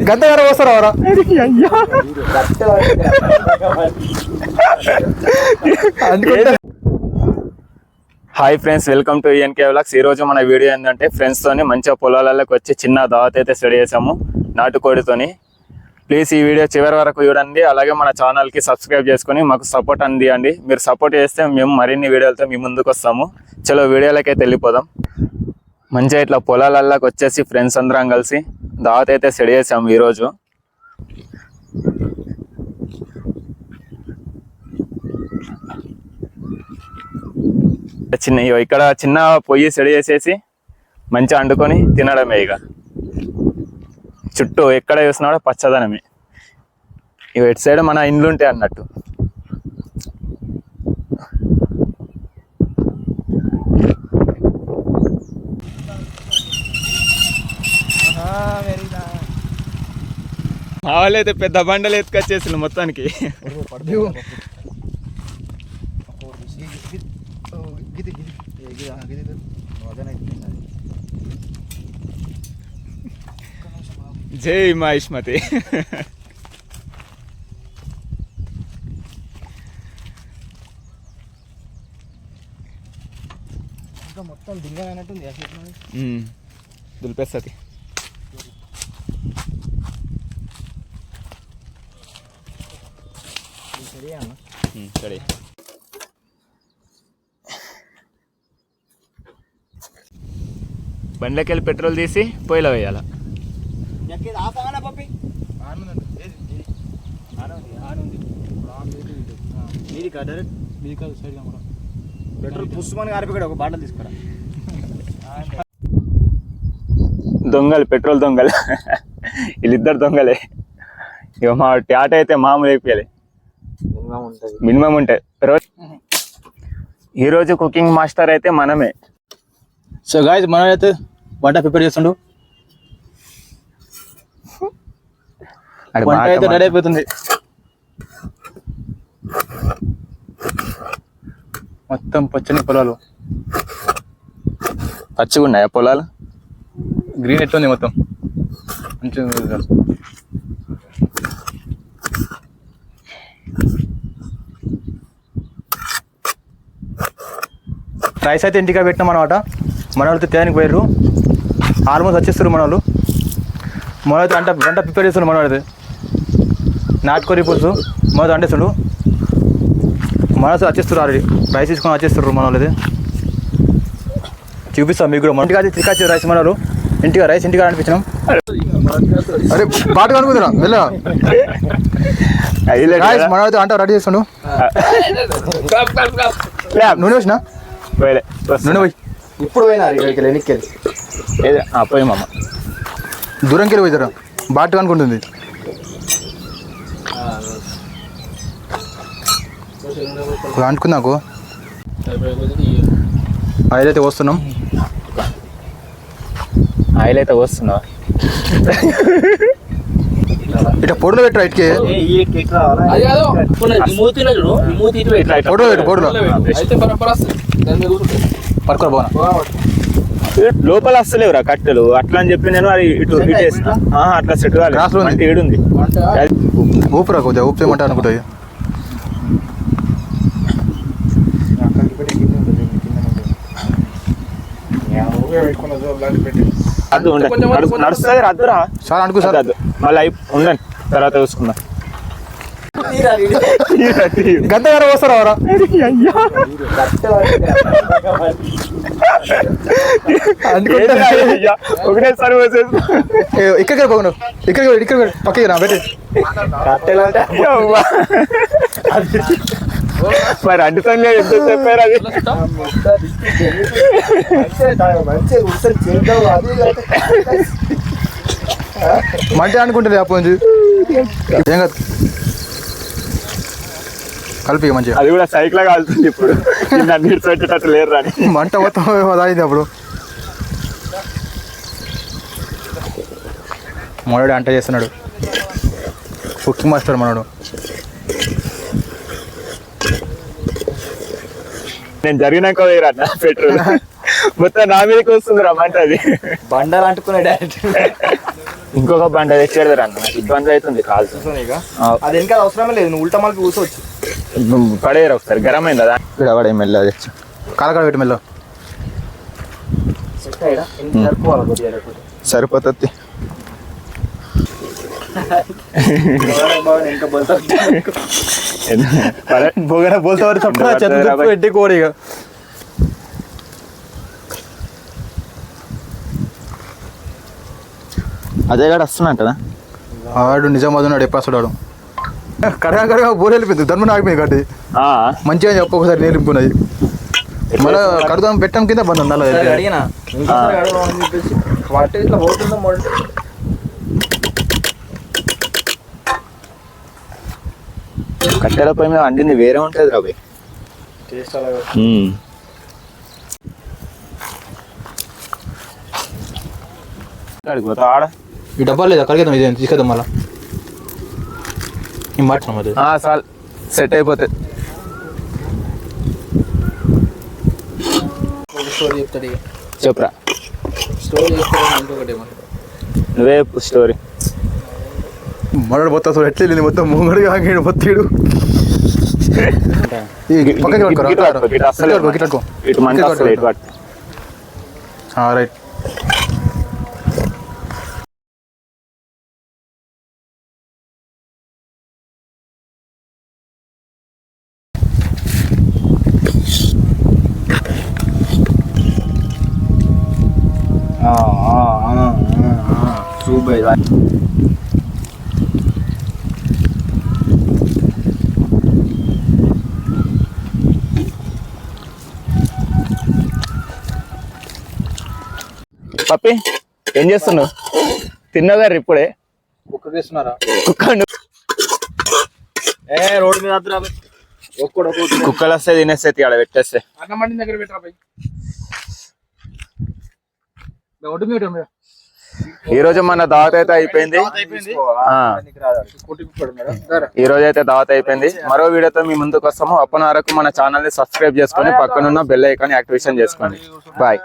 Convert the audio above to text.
గంతగానే వస్తారా అవరా hi friends, welcome to ENK vlogs. ఈ రోజు మన వీడియో ఏంటంటే ఫ్రెండ్స్ తోని మంచిగా పొలాలకు వచ్చి చిన్న దావత్ అయితే స్టడీ చేసాము నాటుకోడితోని. ప్లీజ్ ఈ వీడియో చివరి వరకు చూడండి. అలాగే మన ఛానల్కి సబ్స్క్రైబ్ చేసుకొని మాకు సపోర్ట్ అందియండి. మీరు సపోర్ట్ చేస్తే మేము మరిన్ని వీడియోలతో మీ ముందుకు వస్తాము. చలో వీడియోలకైతే వెళ్ళిపోదాం. మంచిగా ఇట్లా పొలాలకు వచ్చేసి ఫ్రెండ్స్ అందరం కలిసి దావత్ అయితే స్టడీ చేసాము ఈరోజు. ఇక్కడ చిన్న పొయ్యి సెడి చేసేసి మంచిగా వండుకొని తినడమే. ఇక చుట్టూ ఎక్కడ చూసినా కూడా పచ్చదనమే. ఇక ఇటు సైడ్ మన ఇండ్లు ఉంటాయి అన్నట్టు. మా వాళ్ళు అయితే పెద్ద బండలు ఎత్తుకొచ్చేసింది మొత్తానికి. జై మహిష్మతి. మొత్తం దింగనట్టుంది, దులిపేస్తుంది. సరే, బండ్లకి వెళ్ళి పెట్రోల్ తీసి పొయ్యిలో వేయాల. పెట్రోల్ పుష్మని ఆరిపోయాడు, ఒక బాటలు తీసుకురా. దొంగలు, పెట్రోల్ దొంగలు, వీళ్ళిద్దరు దొంగలే. ఇక మా టాట అయితే మామూలు అయిపోయాలి, మినిమం ఉంటాయి. ఈరోజు కుకింగ్ మాస్టర్ అయితే మనమే. సో గాయ్స్, మనం అయితే వంట ప్రిపేర్ చేస్తుండు. వంట అయితే రెడీ అయిపోతుంది. మొత్తం పచ్చని పొలాలు, పచ్చిగా ఉన్నాయా పొలాలు? గ్రీన్ ఎట్లుంది మొత్తం మంచిగా. రైస్ అయితే ఇంటికి పెట్టినాం అనమాట. మన వాళ్ళతో తేనికి పోయారు, ఆల్మోస్ట్ వచ్చేస్తారు మన వాళ్ళు. మన అయితే వంట ప్రిపేర్ చేస్తున్నారు. మన వాళ్ళైతే నాటుకోరి పులుసు మన అంటేస్తాడు. మన వచ్చేస్తారు, ఆల్రెడీ రైస్ తీసుకొని వచ్చేస్తారు మన వాళ్ళైతే. చూపిస్తాం మీకు కూడా. మన ఇంటికి తిరిగి రైస్ మన వాళ్ళు రైస్ ఇంటికి అనిపించినాం. అరే బాగా అనుకుంటున్నా వెళ్ళ మన అయితే అంట రెడీ చేస్తుండు. నూనె వచ్చినా నూనె పోయి ఇప్పుడు పోయి మామ దూరంకి వెళ్ళి పోయితారా బాగా అనుకుంటుంది. అంటుకుందాకు ఆయిల్ అయితే వస్తున్నాం. ఆయిల్ అయితే వస్తున్నా. ఇట్లా పొడిలో పెట్టరా, ఇటుకే పొడిలో పెట్టు. పొడిలో పడుకోరా పోనా, లోపల వస్తలేవురా కట్టెలు. అట్లా అని చెప్పి నేను అది ఇటు వేసిన అట్లా సెట్ కాలేదు. ఏడుంది ఊపిరా కొద్దిగా ఊపి చేయమంటా అనుకుంటాయి. నడుస్తుంది రద్దురా సార్ అనుకో సార్. మళ్ళీ ఉండండి, తర్వాత చూసుకుందాం. గంతగానే వస్తారా అవరా ఒకటేసారి ఇక్కడ పోను, ఇక్కడ పక్కకి రా పెట్టి. మరి అంటుతాను ఎంత చెప్పారు అది. మంటే అనుకుంటుంది అప్పటి ఏం కాదు, కలిపి మంచిగా. అది కూడా సైకిల్ కాలుతుంది ఇప్పుడు, నీరు పెట్టేటట్టు లేరు రాని మంట మొత్తం అయింది అప్పుడు. మనోడు అంట చేస్తున్నాడు, కుకింగ్ మాస్టర్ మనోడు. నేను జరిగినాక వేయరా పెట్రోల్ మొత్తం నా మీదకి వస్తుంది రమ్మంటే అది బండలు అంటుకునే డైరెక్ట్ ఇంకొక బండ తెచ్చేది అన్న నాకు ఇబ్బంది అవుతుంది కాల్స్ అది వెనకాల అవసరమే లేదు, నువ్వు ఉల్టా మళ్ళీ కూర్చోవచ్చు. పడేయరు ఒకసారి గరం అయింది కదా ఇక్కడ పడే మెల్ల తెచ్చు కాలకాడ పెట్టి మెల్ల సరిపోతుంది బొగన బోల్తా పెట్టి కోడి ఇక అదే కాడ వస్తున్నట్టనా ఆడు నిజామాబాద్ నాడు ఎప్పుడు వస్తాడు కడగా కడగా బోర్ వెళ్ళిపోయింది ధర్మం ఆగిపోయింది కట్టి మంచిగా చెప్పు ఒకసారి నేర్పుకున్నది మళ్ళీ కడుదాం పెట్టాం కింద బంద్ ఉండాలి కట్టెల పొయ్యి మీద వండింది వేరే ఉంటుంది రాబోయ్ ఆడ ఈ డబ్బాలు లేదా కడిగేద్దాం ఇది తీసుకెద్దాం మళ్ళీ ఈ మాట మరి చాలు సెట్ అయిపోతుంది స్టోరీ చెప్తాడు ఇక చెప్పురా స్టోరీ చెప్తాడు ఇంకొకటి నువ్వే స్టోరీ మనోడు మొత్తం అసలు ఎట్లా వెళ్ళింది మొత్తం ముంగడిగా ఆగాడు మొత్తీడు పక్కకి పట్టుకో ఇటు మంచి వస్తుంది ఇటు పట్టు రైట్ సూపర్ పప్పి ఏం చేస్తున్నావు తిన్నావు గారు ఇప్పుడే కుక్క వేస్తున్నారా రోడ్డు మీద కుక్కలు వస్తే తినేస్తే ఆడ పెట్టేస్తే అన్నం మండి దగ్గర పెట్టరా ఈ రోజు మన దావత్ అయితే అయిపోయింది ఈ రోజు అయితే దావత్ అయిపోయింది మరో వీడియోతో మీ ముందుకు వస్తాము అప్పటి వరకు మన ఛానల్ ని సబ్స్క్రైబ్ చేసుకొని పక్కనున్న బెల్ ఐకాన్ యాక్టివేషన్ చేసుకోండి బాయ్.